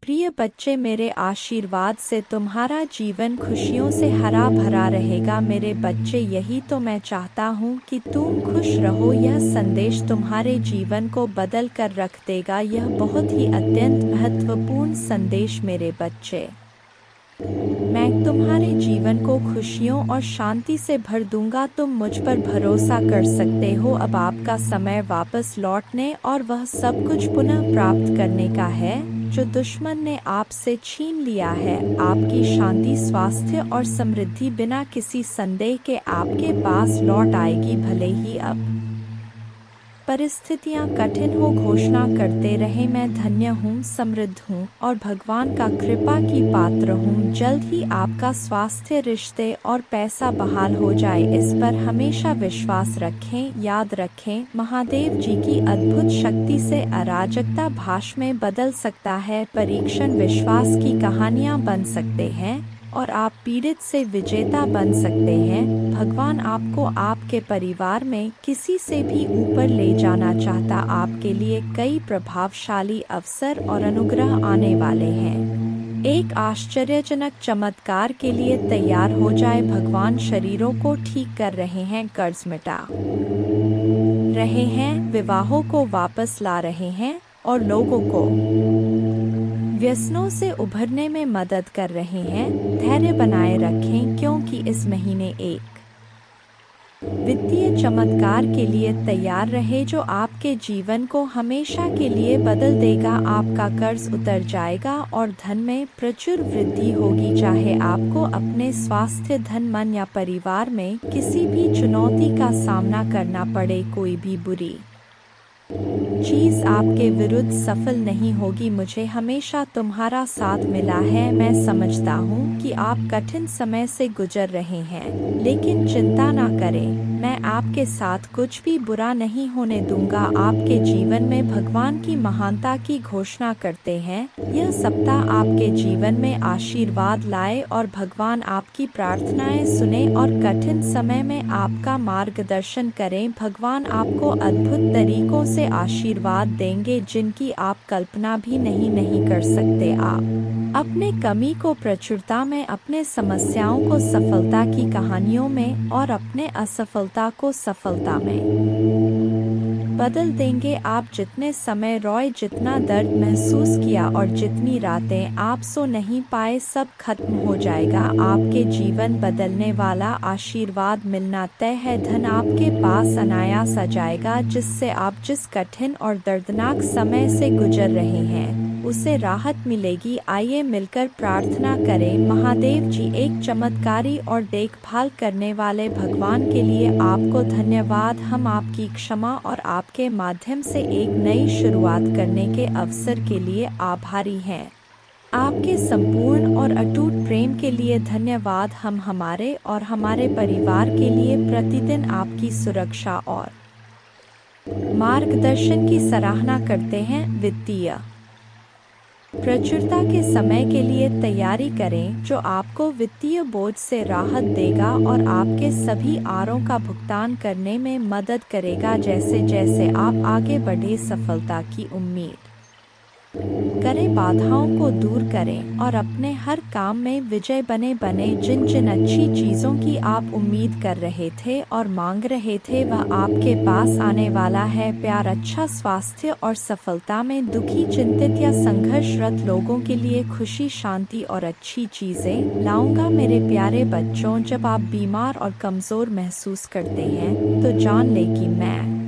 प्रिय बच्चे, मेरे आशीर्वाद से तुम्हारा जीवन खुशियों से हरा भरा रहेगा। मेरे बच्चे, यही तो मैं चाहता हूँ कि तुम खुश रहो। यह संदेश तुम्हारे जीवन को बदल कर रख देगा। यह बहुत ही अत्यंत महत्वपूर्ण संदेश मेरे बच्चे। मैं तुम्हारे जीवन को खुशियों और शांति से भर दूंगा। तुम मुझ पर भरोसा कर सकते हो। अब आपका समय वापस लौटने और वह सब कुछ पुनः प्राप्त करने का है जो दुश्मन ने आपसे छीन लिया है। आपकी शांति, स्वास्थ्य और समृद्धि बिना किसी संदेह के आपके पास लौट आएगी। भले ही अब परिस्थितियां कठिन हो, घोषणा करते रहे, मैं धन्य हूँ, समृद्ध हूँ और भगवान का कृपा की पात्र हूँ। जल्द ही आपका स्वास्थ्य, रिश्ते और पैसा बहाल हो जाए, इस पर हमेशा विश्वास रखें। याद रखें, महादेव जी की अद्भुत शक्ति से अराजकता भाष में बदल सकता है। परीक्षण विश्वास की कहानियाँ बन सकते हैं और आप पीड़ित से विजेता बन सकते हैं। भगवान आपको आपके परिवार में किसी से भी ऊपर ले जाना चाहता। आपके लिए कई प्रभावशाली अवसर और अनुग्रह आने वाले हैं। एक आश्चर्यजनक चमत्कार के लिए तैयार हो जाए। भगवान शरीरों को ठीक कर रहे हैं, कर्ज मिटा रहे हैं, विवाहों को वापस ला रहे हैं और लोगों को व्यसनों से उभरने में मदद कर रहे हैं। धैर्य बनाए रखें, क्योंकि इस महीने एक वित्तीय चमत्कार के लिए तैयार रहे जो आपके जीवन को हमेशा के लिए बदल देगा। आपका कर्ज उतर जाएगा और धन में प्रचुर वृद्धि होगी। चाहे आपको अपने स्वास्थ्य, धन, मन या परिवार में किसी भी चुनौती का सामना करना पड़े, कोई भी बुरी चीज आपके विरुद्ध सफल नहीं होगी। मुझे हमेशा तुम्हारा साथ मिला है। मैं समझता हूँ कि आप कठिन समय से गुजर रहे हैं, लेकिन चिंता ना करें, मैं आपके साथ कुछ भी बुरा नहीं होने दूंगा। आपके जीवन में भगवान की महानता की घोषणा करते हैं। यह सप्ताह आपके जीवन में आशीर्वाद लाए और भगवान आपकी प्रार्थनाएं सुने और कठिन समय में आपका मार्गदर्शन करें। भगवान आपको अद्भुत तरीकों से आशीर्वाद देंगे जिनकी आप कल्पना भी नहीं कर सकते। आप अपने कमी को प्रचुरता में, अपने समस्याओं को सफलता की कहानियों में और अपने असफलता को सफलता में बदल देंगे। आप जितने समय रोए, जितना दर्द महसूस किया और जितनी रातें आप सो नहीं पाए, सब खत्म हो जाएगा। आपके जीवन बदलने वाला आशीर्वाद मिलना तय है। धन आपके पास अनायास आ जाएगा, जिससे आप जिस कठिन और दर्दनाक समय से गुजर रहे हैं उसे राहत मिलेगी। आइए मिलकर प्रार्थना करें। महादेव जी, एक चमत्कारी और देखभाल करने वाले भगवान के लिए आपको धन्यवाद। हम आपकी क्षमा और आपके माध्यम से एक नई शुरुआत करने के अवसर के लिए आभारी हैं। आपके संपूर्ण और अटूट प्रेम के लिए धन्यवाद। हम हमारे और हमारे परिवार के लिए प्रतिदिन आपकी सुरक्षा और मार्गदर्शन की सराहना करते हैं। वित्तीय प्रचुरता के समय के लिए तैयारी करें जो आपको वित्तीय बोझ से राहत देगा और आपके सभी आरों का भुगतान करने में मदद करेगा। जैसे जैसे आप आगे बढ़े, सफलता की उम्मीद करें, बाधाओं को दूर करें और अपने हर काम में विजय बने। जिन जिन अच्छी चीज़ों की आप उम्मीद कर रहे थे और मांग रहे थे, वह आपके पास आने वाला है। प्यार, अच्छा स्वास्थ्य और सफलता में दुखी, चिंतित या संघर्षरत लोगों के लिए खुशी, शांति और अच्छी चीज़ें लाऊंगा। मेरे प्यारे बच्चों, जब आप बीमार और कमज़ोर महसूस करते हैं तो जान लें कि मैं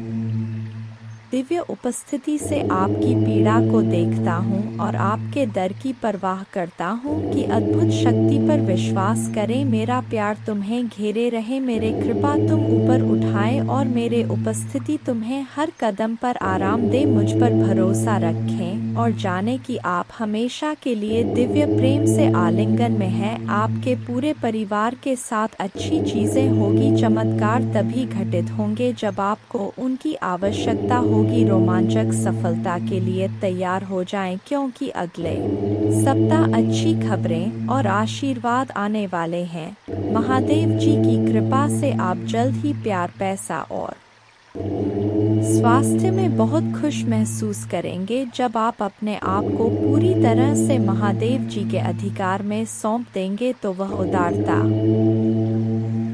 दिव्य उपस्थिति से आपकी पीड़ा को देखता हूँ और आपके दर की परवाह करता हूँ कि अद्भुत शक्ति पर विश्वास करें। मेरा प्यार तुम्हें घेरे रहे, मेरे कृपा तुम ऊपर उठाए और मेरे उपस्थिति तुम्हें हर कदम पर आराम दे। मुझ पर भरोसा रखें और जाने कि आप हमेशा के लिए दिव्य प्रेम से आलिंगन में हैं। आपके पूरे परिवार के साथ अच्छी चीज़ें होगी। चमत्कार तभी घटित होंगे जब आपको उनकी आवश्यकता होगी। रोमांचक सफलता के लिए तैयार हो जाएं, क्योंकि अगले सप्ताह अच्छी खबरें और आशीर्वाद आने वाले हैं। महादेव जी की कृपा से आप जल्द ही प्यार, पैसा और स्वास्थ्य में बहुत खुश महसूस करेंगे जब आप अपने आप को पूरी तरह से महादेव जी के अधिकार में सौंप देंगे तो वह उदारता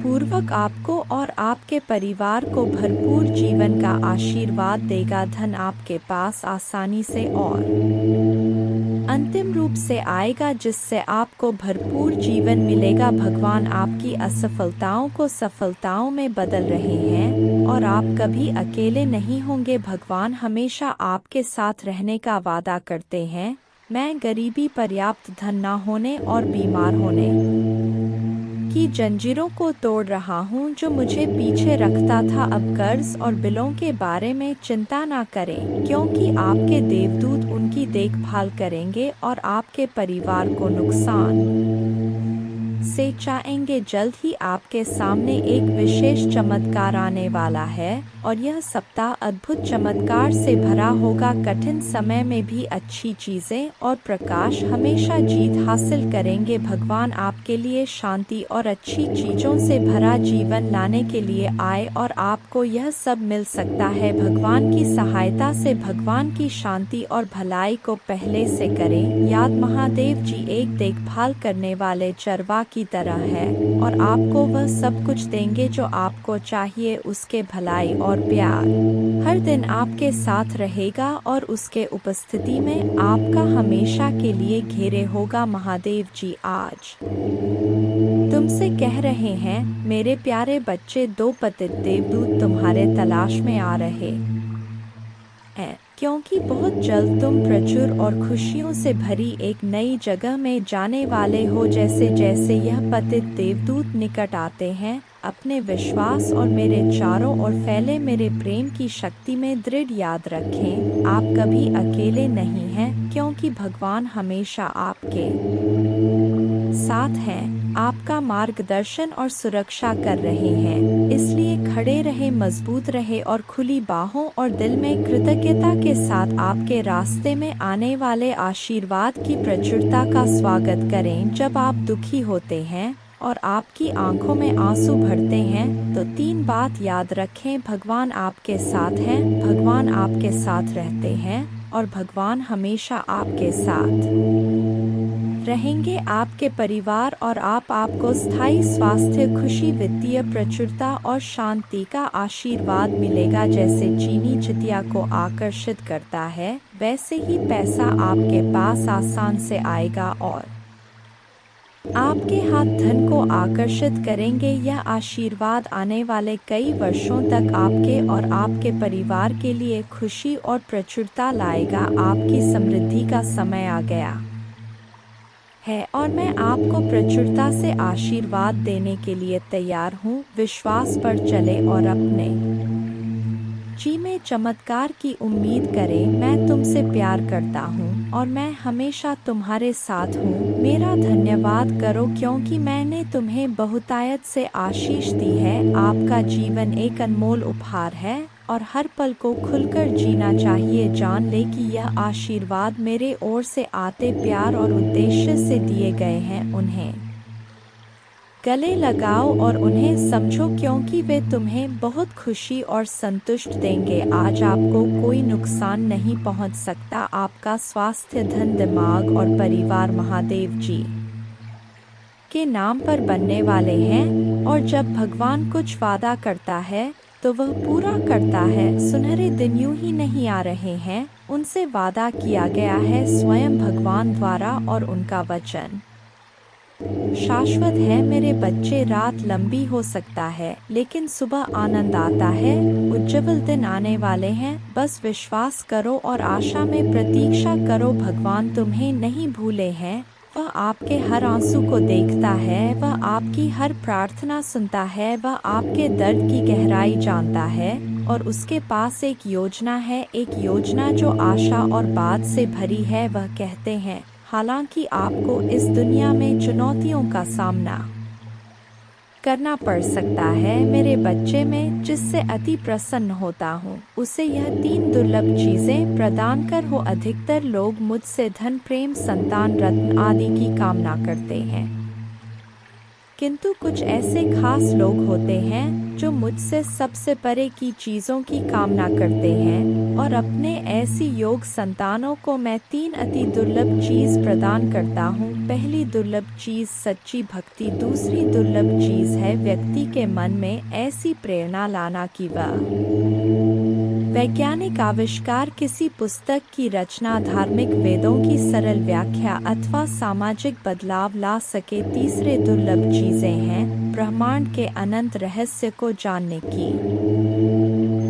पूर्वक आपको और आपके परिवार को भरपूर जीवन का आशीर्वाद देगा। धन आपके पास आसानी से और अंतिम रूप से आएगा जिससे आपको भरपूर जीवन मिलेगा। भगवान आपकी असफलताओं को सफलताओं में बदल रहे हैं और आप कभी अकेले नहीं होंगे। भगवान हमेशा आपके साथ रहने का वादा करते हैं। मैं गरीबी, पर्याप्त धन न होने और बीमार होने की जंजीरों को तोड़ रहा हूँ जो मुझे पीछे रखता था। अब कर्ज और बिलों के बारे में चिंता ना करें क्योंकि आपके देवदूत उनकी देखभाल करेंगे और आपके परिवार को नुकसान से बचाएंगे। जल्द ही आपके सामने एक विशेष चमत्कार आने वाला है और यह सप्ताह अद्भुत चमत्कार से भरा होगा। कठिन समय में भी अच्छी चीजें और प्रकाश हमेशा जीत हासिल करेंगे। भगवान आपके लिए शांति और अच्छी चीजों से भरा जीवन लाने के लिए आए और आपको यह सब मिल सकता है। भगवान की सहायता से भगवान की शांति और भलाई को पहले से करें याद। महादेव जी एक देखभाल करने वाले चरवा की तरह है और आपको वह सब कुछ देंगे जो आपको चाहिए। उसके भलाई और प्यार हर दिन आपके साथ रहेगा और उसके उपस्थिति में आपका हमेशा के लिए घेरे होगा। महादेव जी आज तुमसे कह रहे हैं मेरे प्यारे बच्चे, दो पतित देवदूत तुम्हारे तलाश में आ रहे हैं क्योंकि बहुत जल्द तुम प्रचुर और खुशियों से भरी एक नई जगह में जाने वाले हो। जैसे जैसे यह पतित देवदूत निकट आते हैं अपने विश्वास और मेरे चारों ओर फैले मेरे प्रेम की शक्ति में दृढ़ याद रखें आप कभी अकेले नहीं हैं क्योंकि भगवान हमेशा आपके साथ हैं, आपका मार्गदर्शन और सुरक्षा कर रहे हैं। इसलिए खड़े रहे, मजबूत रहे और खुली बाहों और दिल में कृतज्ञता के साथ आपके रास्ते में आने वाले आशीर्वाद की प्रचुरता का स्वागत करें। जब आप दुखी होते हैं और आपकी आंखों में आंसू भरते हैं तो तीन बात याद रखें। भगवान आपके साथ हैं, भगवान आपके साथ रहते हैं और भगवान हमेशा आपके साथ रहेंगे। आपके परिवार और आपको स्थायी स्वास्थ्य, खुशी, वित्तीय प्रचुरता और शांति का आशीर्वाद मिलेगा। जैसे चीनी चितिया को आकर्षित करता है वैसे ही पैसा आपके पास आसान से आएगा और आपके हाथ धन को आकर्षित करेंगे। यह आशीर्वाद आने वाले कई वर्षों तक आपके और आपके परिवार के लिए खुशी और प्रचुरता लाएगा। आपकी समृद्धि का समय आ गया है और मैं आपको प्रचुरता से आशीर्वाद देने के लिए तैयार हूँ। विश्वास पर चले और अपने जी में चमत्कार की उम्मीद करें। मैं तुमसे प्यार करता हूँ और मैं हमेशा तुम्हारे साथ हूँ। मेरा धन्यवाद करो क्योंकि मैंने तुम्हें बहुतायत से आशीष दी है। आपका जीवन एक अनमोल उपहार है और हर पल को खुलकर जीना चाहिए। जान ले कि यह आशीर्वाद मेरे ओर से आते प्यार और उद्देश्य से दिए गए हैं। उन्हें गले लगाओ और उन्हें समझो क्योंकि वे तुम्हें बहुत खुशी और संतुष्ट देंगे। आज आपको कोई नुकसान नहीं पहुंच सकता। आपका स्वास्थ्य, धन, दिमाग और परिवार महादेव जी के नाम पर बनने वाले हैं और जब भगवान कुछ वादा करता है तो वह पूरा करता है। सुनहरे दिन यूं ही नहीं आ रहे हैं, उनसे वादा किया गया है स्वयं भगवान द्वारा और उनका वचन शाश्वत है। मेरे बच्चे, रात लंबी हो सकता है लेकिन सुबह आनंद आता है। उज्जवल दिन आने वाले हैं, बस विश्वास करो और आशा में प्रतीक्षा करो। भगवान तुम्हें नहीं भूले हैं, वह आपके हर आंसू को देखता है, वह आपकी हर प्रार्थना सुनता है, वह आपके दर्द की गहराई जानता है और उसके पास एक योजना है, एक योजना जो आशा और बात से भरी है। वह कहते हैं हालांकि आपको इस दुनिया में चुनौतियों का सामना करना पड़ सकता है, मेरे बच्चे में जिससे अति प्रसन्न होता हूँ उसे यह 3 दुर्लभ चीजें प्रदान कर हो। अधिकतर लोग मुझसे धन, प्रेम, संतान, रत्न आदि की कामना करते हैं किंतु कुछ ऐसे खास लोग होते हैं जो मुझसे सबसे परे की चीज़ों की कामना करते हैं, और अपने ऐसी योग संतानों को मैं 3 अति दुर्लभ चीज़ प्रदान करता हूँ। पहली दुर्लभ चीज़ सच्ची भक्ति, दूसरी दुर्लभ चीज़ है व्यक्ति के मन में ऐसी प्रेरणा लाना कि वह वैज्ञानिक आविष्कार, किसी पुस्तक की रचना, धार्मिक वेदों की सरल व्याख्या अथवा सामाजिक बदलाव ला सके। तीसरे दुर्लभ चीजें हैं ब्रह्मांड के अनंत रहस्य को जानने की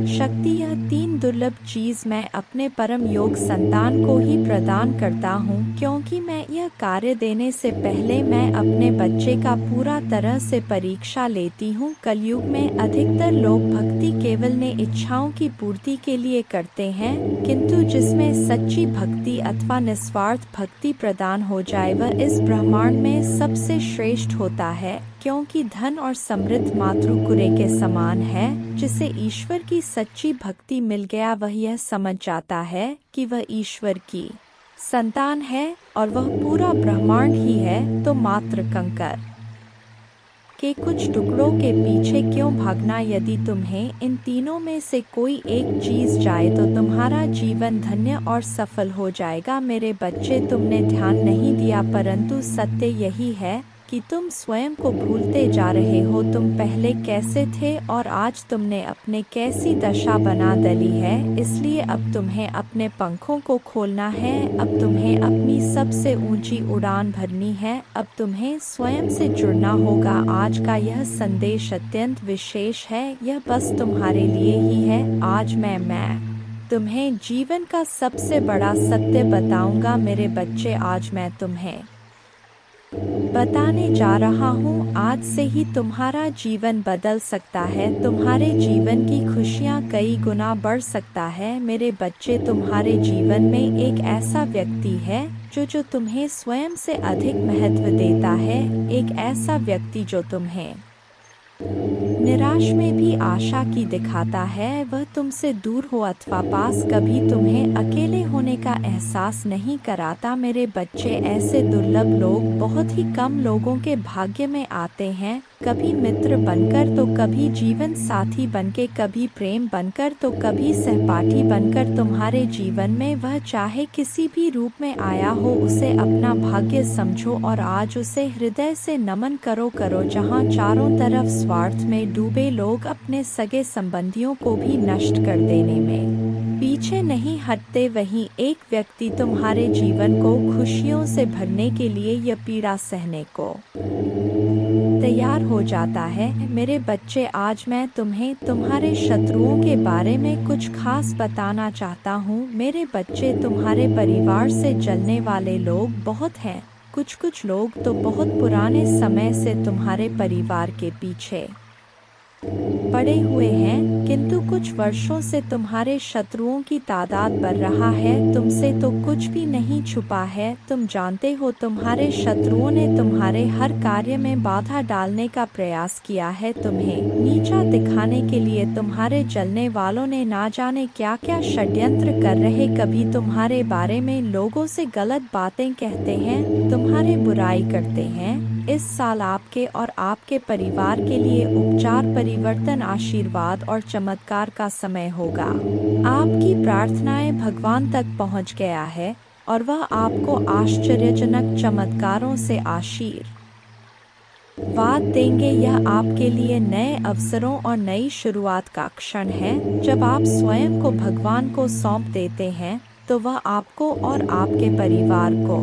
शक्ति। यह 3 दुर्लभ चीज मैं अपने परम योग संतान को ही प्रदान करता हूँ, क्योंकि मैं यह कार्य देने से पहले मैं अपने बच्चे का पूरा तरह से परीक्षा लेती हूँ। कलयुग में अधिकतर लोग भक्ति केवल ने इच्छाओं की पूर्ति के लिए करते हैं, किंतु जिसमें सच्ची भक्ति अथवा निस्वार्थ भक्ति प्रदान हो जाए वह इस ब्रह्मांड में सबसे श्रेष्ठ होता है, क्योंकि धन और समृद्ध मातृ कुरे के समान है। जिसे ईश्वर की सच्ची भक्ति मिल गया वह यह समझ जाता है कि वह ईश्वर की संतान है और वह पूरा ब्रह्मांड ही है। तो मात्र कंकर के कुछ टुकड़ों के पीछे क्यों भागना? यदि तुम्हें इन तीनों में से कोई एक चीज जाए तो तुम्हारा जीवन धन्य और सफल हो जाएगा। मेरे बच्चे, तुमने ध्यान नहीं दिया, परंतु सत्य यही है कि तुम स्वयं को भूलते जा रहे हो। तुम पहले कैसे थे और आज तुमने अपने कैसी दशा बना डाली है। इसलिए अब तुम्हें अपने पंखों को खोलना है, अब तुम्हें अपनी सबसे ऊंची उड़ान भरनी है, अब तुम्हें स्वयं से जुड़ना होगा। आज का यह संदेश अत्यंत विशेष है, यह बस तुम्हारे लिए ही है। आज मैं तुम्हें जीवन का सबसे बड़ा सत्य बताऊंगा। मेरे बच्चे, आज मैं तुम्हें बताने जा रहा हूँ, आज से ही तुम्हारा जीवन बदल सकता है, तुम्हारे जीवन की खुशियाँ कई गुना बढ़ सकता है। मेरे बच्चे, तुम्हारे जीवन में एक ऐसा व्यक्ति है जो तुम्हें स्वयं से अधिक महत्व देता है, एक ऐसा व्यक्ति जो तुम्हें निराश में भी आशा की दिखाता है। वह तुमसे दूर हो अथवा पास, कभी तुम्हें अकेले होने का एहसास नहीं कराता। मेरे बच्चे, ऐसे दुर्लभ लोग बहुत ही कम लोगों के भाग्य में आते हैं, कभी मित्र बनकर तो कभी जीवन साथी बनके, कभी प्रेम बनकर तो कभी सहपाठी बनकर। तुम्हारे जीवन में वह चाहे किसी भी रूप में आया हो, उसे अपना भाग्य समझो और आज उसे हृदय से नमन करो। जहाँ चारों तरफ स्वार्थ में डूबे लोग अपने सगे संबंधियों को भी नष्ट कर देने में पीछे नहीं हटते, वहीं एक व्यक्ति तुम्हारे जीवन को खुशियों से भरने के लिए यह पीड़ा सहने को तैयार हो जाता है। मेरे बच्चे, आज मैं तुम्हें तुम्हारे शत्रुओं के बारे में कुछ खास बताना चाहता हूँ। मेरे बच्चे, तुम्हारे परिवार से जलने वाले लोग बहुत हैं। कुछ लोग तो बहुत पुराने समय से तुम्हारे परिवार के पीछे पड़े हुए हैं, किंतु कुछ वर्षों से तुम्हारे शत्रुओं की तादाद बढ़ रहा है। तुमसे तो कुछ भी नहीं छुपा है। तुम जानते हो, तुम्हारे शत्रुओं ने तुम्हारे हर कार्य में बाधा डालने का प्रयास किया है, तुम्हें नीचा दिखाने के लिए तुम्हारे जलने वालों ने ना जाने क्या क्या षड्यंत्र कर रहे। कभी तुम्हारे बारे में लोगों से गलत बातें कहते हैं, तुम्हारे बुराई करते हैं। इस साल आपके और आपके परिवार के लिए उपचार, परिवर्तन, आशीर्वाद और चमत्कार का समय होगा। आपकी प्रार्थनाएं भगवान तक पहुंच गया है और वह आपको आश्चर्यजनक चमत्कारों से आशीर्वाद देंगे। यह आपके लिए नए अवसरों और नई शुरुआत का क्षण है। जब आप स्वयं को भगवान को सौंप देते हैं तो वह आपको और आपके परिवार को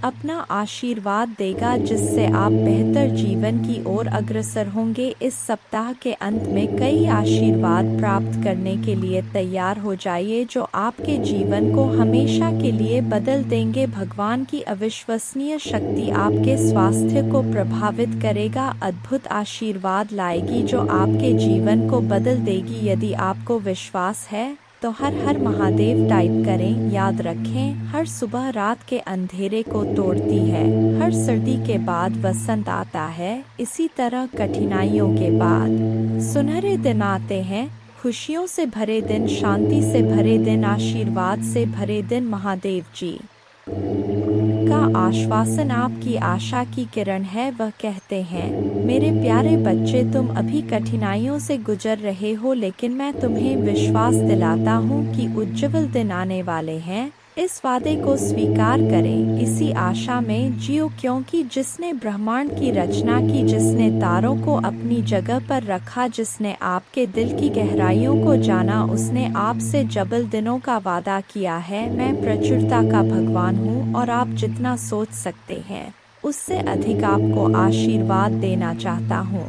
अपना आशीर्वाद देगा, जिससे आप बेहतर जीवन की ओर अग्रसर होंगे। इस सप्ताह के अंत में कई आशीर्वाद प्राप्त करने के लिए तैयार हो जाइए, जो आपके जीवन को हमेशा के लिए बदल देंगे। भगवान की अविश्वसनीय शक्ति आपके स्वास्थ्य को प्रभावित करेगा, अद्भुत आशीर्वाद लाएगी जो आपके जीवन को बदल देगी। यदि आपको विश्वास है तो हर हर महादेव टाइप करें। याद रखें, हर सुबह रात के अंधेरे को तोड़ती है, हर सर्दी के बाद वसंत आता है, इसी तरह कठिनाइयों के बाद सुनहरे दिन आते हैं। खुशियों से भरे दिन, शांति से भरे दिन, आशीर्वाद से भरे दिन। महादेव जी आपका आश्वासन आपकी आशा की किरण है। वह कहते हैं, मेरे प्यारे बच्चे, तुम अभी कठिनाइयों से गुजर रहे हो, लेकिन मैं तुम्हें विश्वास दिलाता हूँ कि उज्ज्वल दिन आने वाले हैं। इस वादे को स्वीकार करें, इसी आशा में जियो, क्योंकि जिसने ब्रह्मांड की रचना की, जिसने तारों को अपनी जगह पर रखा, जिसने आपके दिल की गहराइयों को जाना, उसने आपसे जबल दिनों का वादा किया है। मैं प्रचुरता का भगवान हूँ और आप जितना सोच सकते हैं उससे अधिक आपको आशीर्वाद देना चाहता हूँ।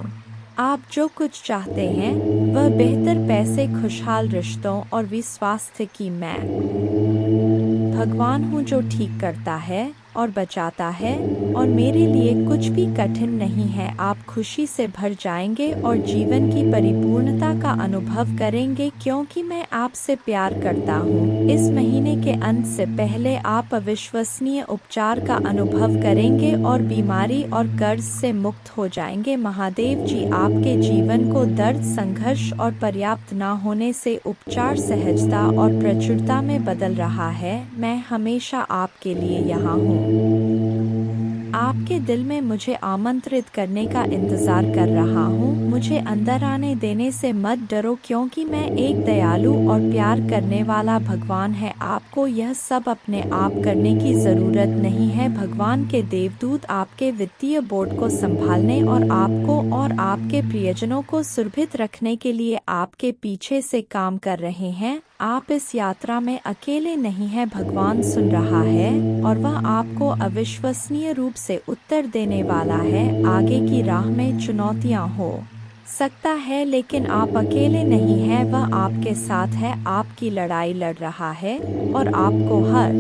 आप जो कुछ चाहते हैं वह बेहतर पैसे, खुशहाल रिश्तों और विश्वास थे कि मैं भगवान हूँ जो ठीक करता है और बचाता है, और मेरे लिए कुछ भी कठिन नहीं है। आप खुशी से भर जाएंगे और जीवन की परिपूर्णता का अनुभव करेंगे, क्योंकि मैं आपसे प्यार करता हूँ। इस महीने के अंत से पहले आप अविश्वसनीय उपचार का अनुभव करेंगे और बीमारी और कर्ज से मुक्त हो जाएंगे। महादेव जी आपके जीवन को दर्द, संघर्ष और पर्याप्त न होने से उपचार, सहजता और प्रचुरता में बदल रहा है। मैं हमेशा आपके लिए यहाँ हूँ। आपके दिल में मुझे आमंत्रित करने का इंतजार कर रहा हूँ। मुझे अंदर आने देने से मत डरो, क्योंकि मैं एक दयालु और प्यार करने वाला भगवान है। आपको यह सब अपने आप करने की जरूरत नहीं है। भगवान के देवदूत आपके वित्तीय बोर्ड को संभालने और आपको और आपके प्रियजनों को सुरक्षित रखने के लिए आपके पीछे से काम कर रहे हैं। आप इस यात्रा में अकेले नहीं हैं। भगवान सुन रहा है और वह आपको अविश्वसनीय रूप से उत्तर देने वाला है। आगे की राह में चुनौतियां हो सकता है, लेकिन आप अकेले नहीं हैं। वह आपके साथ है, आपकी लड़ाई लड़ रहा है और आपको हर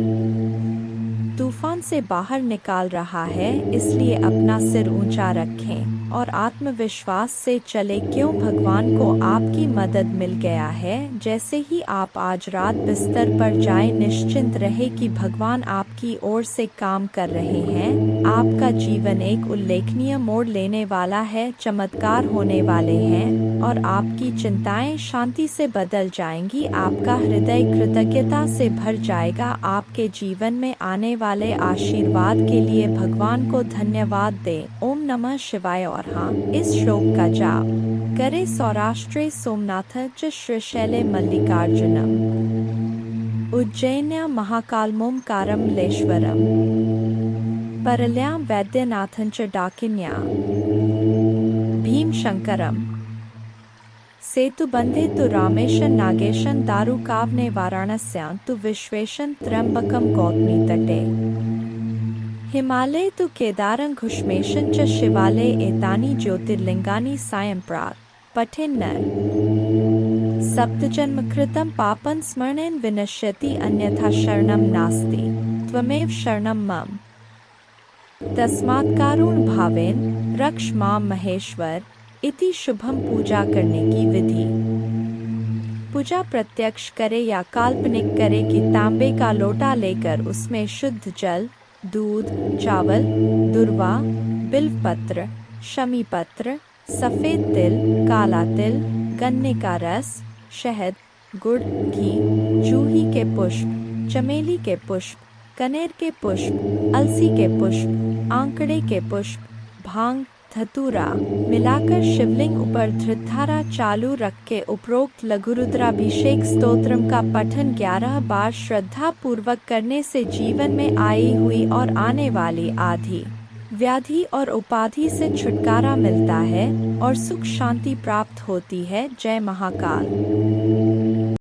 तूफान से बाहर निकाल रहा है। इसलिए अपना सिर ऊंचा रखें और आत्मविश्वास से चले, क्यों भगवान को आपकी मदद मिल गया है। जैसे ही आप आज रात बिस्तर पर जाएं, निश्चिंत रहे कि भगवान आपकी ओर से काम कर रहे हैं। आपका जीवन एक उल्लेखनीय मोड़ लेने वाला है, चमत्कार होने वाले हैं और आपकी चिंताएं शांति से बदल जाएंगी। आपका हृदय कृतज्ञता से भर जाएगा। आपके जीवन में आने वाले आशीर्वाद के लिए भगवान को धन्यवाद दें। ओम नमः शिवाय। और हाँ, इस श्लोक का जाप करे। सौराष्ट्रे सोमनाथ च श्रीशैले मल्लिकार्जुनम, उज्जैन्या महाकालमोमकारम लेश्वरम, परल्यां वैद्यनाथं च डाकिन्या भीमशंकरम, सेतुबंधे तु रामेशन नागेशन, दारुकावने वाराणस्यां तु विश्वेशं, त्र्यंबकं गौतमी तटे, हिमालय तु केदारं घुष्मेशं च, शिवालये एतानि ज्योतिर्लिंगानि सायं प्रात पठेन् नर, सप्तजन्म कृतं पापं स्मरणेन विनश्यति, अन्यथा शरणं नास्ति त्वमेव शरणं मम। तस्मात् कारुण्य भावेन रक्ष मां महेश्वर। इति शुभम। पूजा करने की विधि। पूजा प्रत्यक्ष करे या काल्पनिक करे कि तांबे का लोटा लेकर उसमें शुद्ध जल, दूध, चावल, दूर्वा, बिल्वपत्र, शमी पत्र, सफ़ेद तिल, काला तिल, गन्ने का रस, शहद, गुड़, घी, जूही के पुष्प, चमेली के पुष्प, कनेर के पुष्प, अलसी के पुष्प, आंकड़े के पुष्प, भांग, धतूरा मिलाकर शिवलिंग ऊपर धृतधारा चालू रख के उपरोक्त लघुरुद्राभिषेक स्तोत्रम का पठन 11 बार श्रद्धा पूर्वक करने से जीवन में आई हुई और आने वाली आधी व्याधि और उपाधि से छुटकारा मिलता है और सुख शांति प्राप्त होती है। जय महाकाल।